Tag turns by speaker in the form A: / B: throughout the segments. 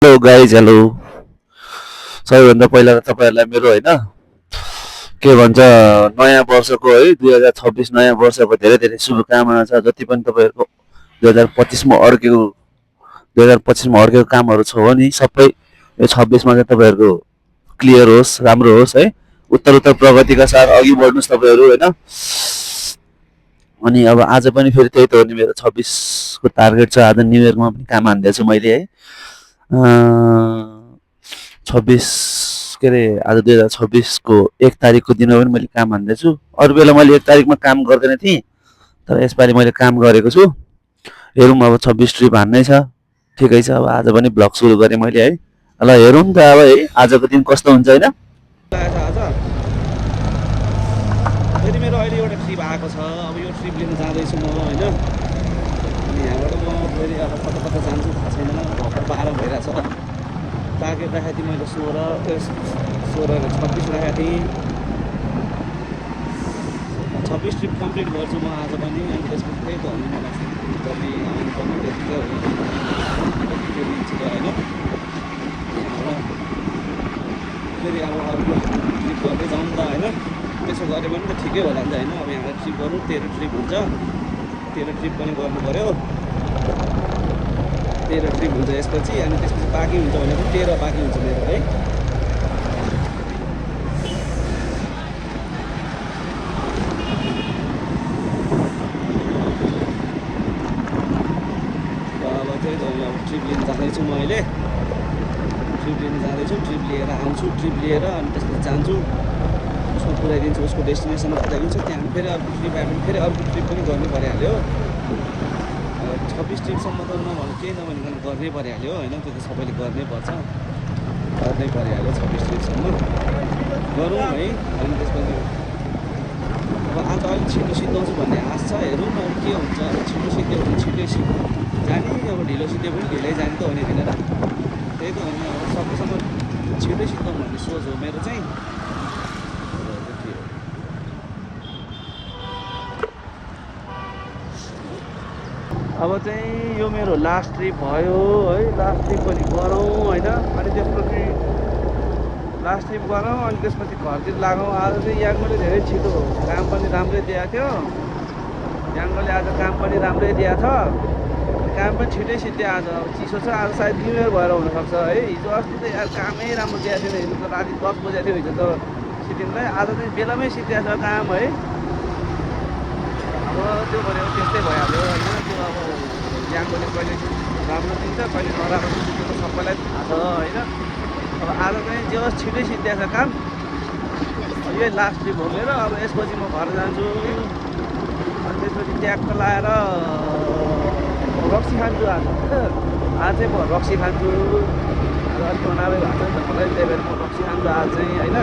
A: Hello guys, hello. सबैभन्दा पहिला त तपाईँहरूलाई मेरो होइन के भन्छ नयाँ वर्षको है 2026 नयाँ वर्षको धेरै धेरै शुभकामना छ। जति पनि तपाईँहरूको 2025मा अड्केको 2025मा अड्केको कामहरू छ भने सबै यो 26मा चाहिँ तपाईँहरूको क्लियर होस्, राम्रो होस् है। उत्तर उत्तर प्रगतिका साथ अघि बढ्नुहोस् तपाईँहरू होइन। अनि अब आज पनि फेरि त्यही त हो नि, मेरो 26को टार्गेट छ। आज न्यु इयरमा पनि काम हान्दैछु मैले है। 26 के अरे आज 2026को 1 तारिकको दिनमा पनि मैले काम हान्दैछु। अरू बेला मैले 1 तारिकमा काम गर्दैन थिएँ, तर यसपालि मैले काम गरेको छु। हेरौँ अब 26 ट्रिप हान्नै छ, ठिकै छ। अब आज पनि ब्लग सुरु गरेँ मैले है। ल हेरौँ त अब है आजको दिन कस्तो हुन्छ होइन।
B: फेरि मेरो अहिले एउटा ट्रिप आएको छ। अब यो ट्रिप लिन जाँदैछु म होइन। अनि यहाँबाट म फेरि अब कता कता जान्छु थाहा छैन। भर्खर 12 भइरहेछ। टार्गेट राखेको थिएँ मैले 16 र 26 राखेको थिएँ। 26 ट्रिप कम्प्लिट गर्छु म आज पनि। अनि त्यसपछि त्यही त हो नि, मलाई गर्ने आउनुपर्ने त्यतिकै हो फेरि छिटो होइन। फेरि अब अर्को ट्रिप गर्दै जाउँ त होइन। त्यसो गऱ्यो भने त ठिकै होला नि त होइन। अब यहाँबाट ट्रिप गरौँ, 13 ट्रिप हुन्छ। 13 ट्रिप पनि गर्नु पऱ्यो। 13 ट्रिप हुन्छ यसपछि। अनि त्यसपछि बाँकी हुन्छ भने पनि 13 बाँकी हुन्छ मेरो है। अब त्यही त अब ट्रिप लिन जाँदैछु म अहिले। ट्रिप लिन जाँदैछु, ट्रिप लिएर आउँछु, ट्रिप लिएर अनि त्यसपछि जान्छु, उसको पुऱ्याइदिन्छु, उसको डेस्टिनेसन पुऱ्याइदिन्छ। त्यहाँ फेरि अर्को ट्रिप आयो भने फेरि अर्को ट्रिप पनि गर्नु परिहाल्यो। 26 ट्रिपसम्म त नभनु केही नभनिकन गर्नै परिहाल्यो होइन। त्यो त सबैले गर्नै पर्छ, गर्नै परिहाल्यो। 26 ट्रिपसम्म गरौँ है। अनि त्यसपछि अब आज अलिक छिटो सिद्धाउँछु भन्ने आश छ। हेरौँ न के हुन्छ। अब छिटो सिद्ध्यो भने छिटै जाने, अब ढिलो सिद्ध्यो पनि ढिलै जाने त हो नि होइन र। त्यही त हो नि। अब सकेसम्म छिटै सिद्धाउँ भन्ने सोच हो मेरो चाहिँ। अब चाहिँ यो मेरो लास्ट ट्रिप भयो है। लास्ट ट्रिप पनि गरौँ होइन। अनि त्यसपछि लास्ट ट्रिप गरौँ अनि त्यसपछि घरतिर लागौँ। आज चाहिँ याङ्गोले धेरै छिटो काम पनि राम्रै दिएको थियो। याङ्गोले आज काम पनि राम्रै दिएको छ। काम पनि छिटै सिद्धि आज। अब चिसो छ आज, सायद न्यु इयर भएर हुनसक्छ है। हिजो अस्ति त यार कामै राम्रो दिएको थिएन। हिजो त राति 10 बजेको थियो हिजो त सिद्धिँदै। आज चाहिँ बेलामै सिद्धिएको छ काम है। अब त्यो भनेको त्यस्तै भइहाल्यो होइन। त्यो अब याङ्गोले कहिले राम्रो दिन्छ कहिले नराम्रो दिन्छ, त्यो त सबैलाई थाहा छ होइन। अब आज चाहिँ जे होस् छिटै सिद्धिएको छ काम। यही लास्ट ट्रिप हो मेरो। अब यसपछि म घर जान्छु। अनि त्यसपछि ट्याक्क लाएर रक्सी खान्छु आज। आज चाहिँ म रक्सी खान्छु। आज अलिक अनाबै भएको छ नि त मलाई, त्यही भएर म रक्सी खान्छु आज चाहिँ होइन।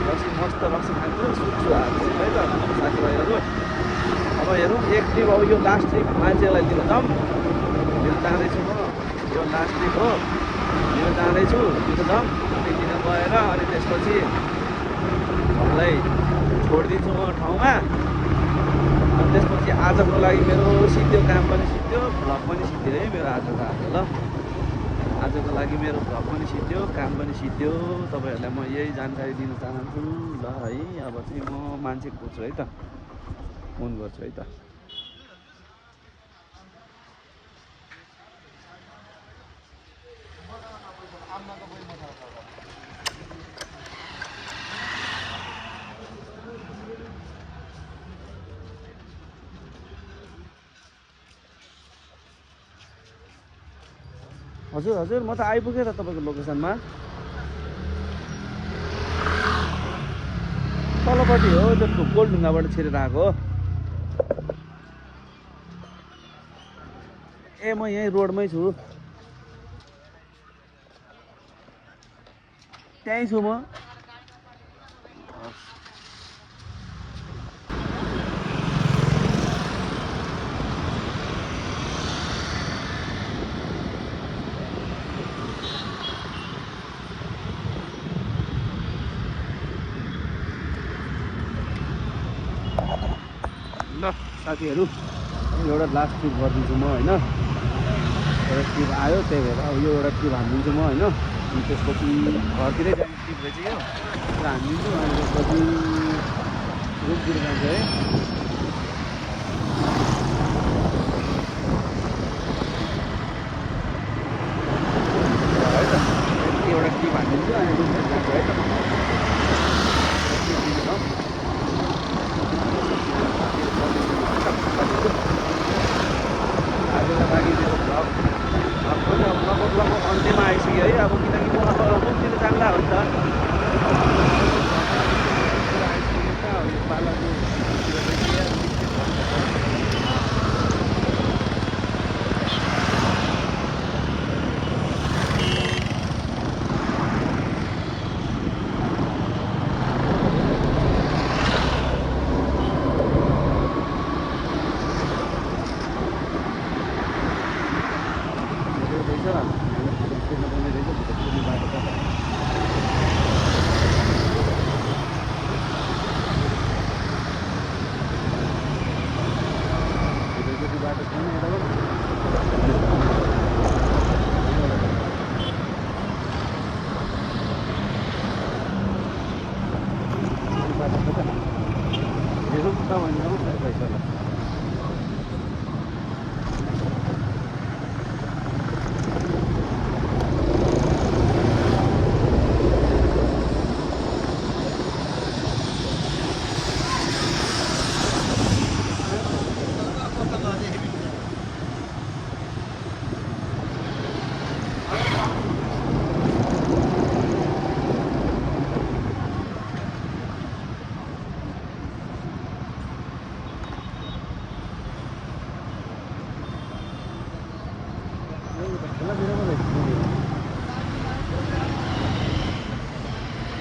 B: रक्सी मस्त रक्सी खान्छु, सुत्छु आज चाहिँ है त साथीभाइहरू। अब हेरौँ एक ट्रिप अब यो लास्ट ट्रिप मान्छेलाई लिन जाउँ। लिन जाँदैछु म, यो लास्ट ट्रिप हो, लिन जाँदैछु। लिन जाउँ अनि लिन गएर अनि त्यसपछि सबलाई छोडिदिन्छु म ठाउँमा। अनि त्यसपछि आजको लागि मेरो सिद्धो, काम पनि सिद्धो, भ्लग पनि सिद्धो है मेरो आजको आज। ल आजको लागि मेरो भ्लग पनि सिद्धो, काम पनि सिद्धो। तपाईँहरूलाई म यही जानकारी दिन चाहन्छु ल है। अब चाहिँ म मान्छे खोज्छु है त, फोन गर्छु है त। हजुर हजुर, म त आइपुगेँ त तपाईँको लोकेसनमा। तलपट्टि हो, त्यो गोलढुङ्गाबाट छिरेर आएको हो। ए म यहीँ रोडमै छु, त्यहीँ छु म। ल साथीहरू, एउटा लास्ट ट्रिप गरिदिन्छु म होइन। एउटा ट्रिप आयो त्यही भएर अब यो एउटा ट्रिप हानिदिन्छु म होइन अनि त्यसपछि घरतिरै जाने ट्रिप रहेछ यो र हानिदिन्छु अनि त्यसपछि रुमतिर जान्छ है एउटा ट्रिप हानिदिन्छु अनि रुमतिर जान्छ है त आजको लागि मेरो भ्लग पनि अब लगभग अन्त्यमा आइसक्यो है अब किनकि म अब रुमतिर जाँदा हो नि त आइसकेको छ यो पालाको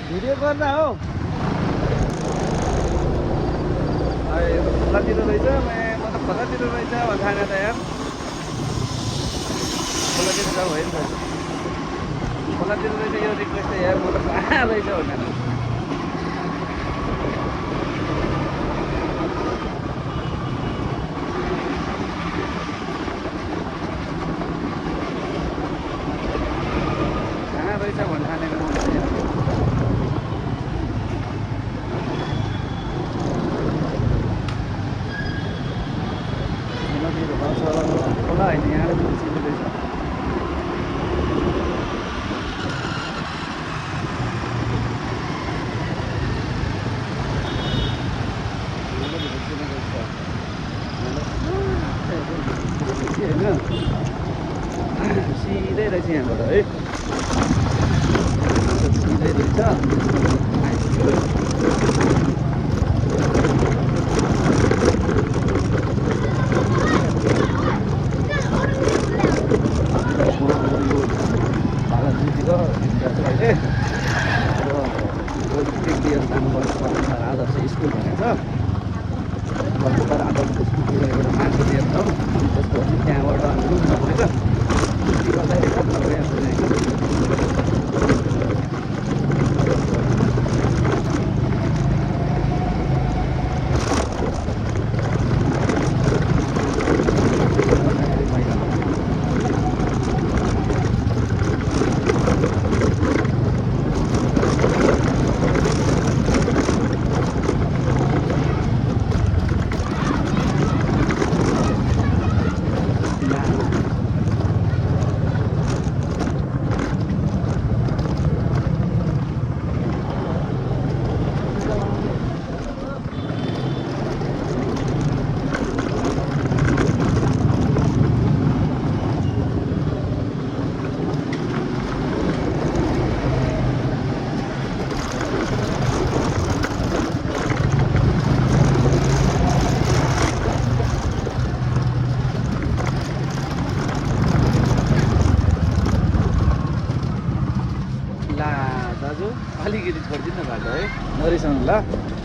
B: भिडियो गर्दा हो यो त खोलातिर रहेछ म त खोलातिर रहेछ भन्छ खाना त यार खोलातिर जाऊ है नि त खोलातिर रहेछ यो रिक्वेस्ट यार म त कहाँ रहेछ भनेर कहाँ रहेछ भन्ने खानेको म खोला होइन यहाँबाट सिधै रहेछ सिधै रहेछ यहाँबाट है सिधै रहेछ आदर्श स्कुल भनेको छ आदर्श स्कुलतिर एउटा मान्छे हेर्छौँ त्यसपछि त्यहाँबाट रुममा गएर छुट्टी गर्दाखेरि अलिकति छोडिदिनु भएको है नरिसाउनु ल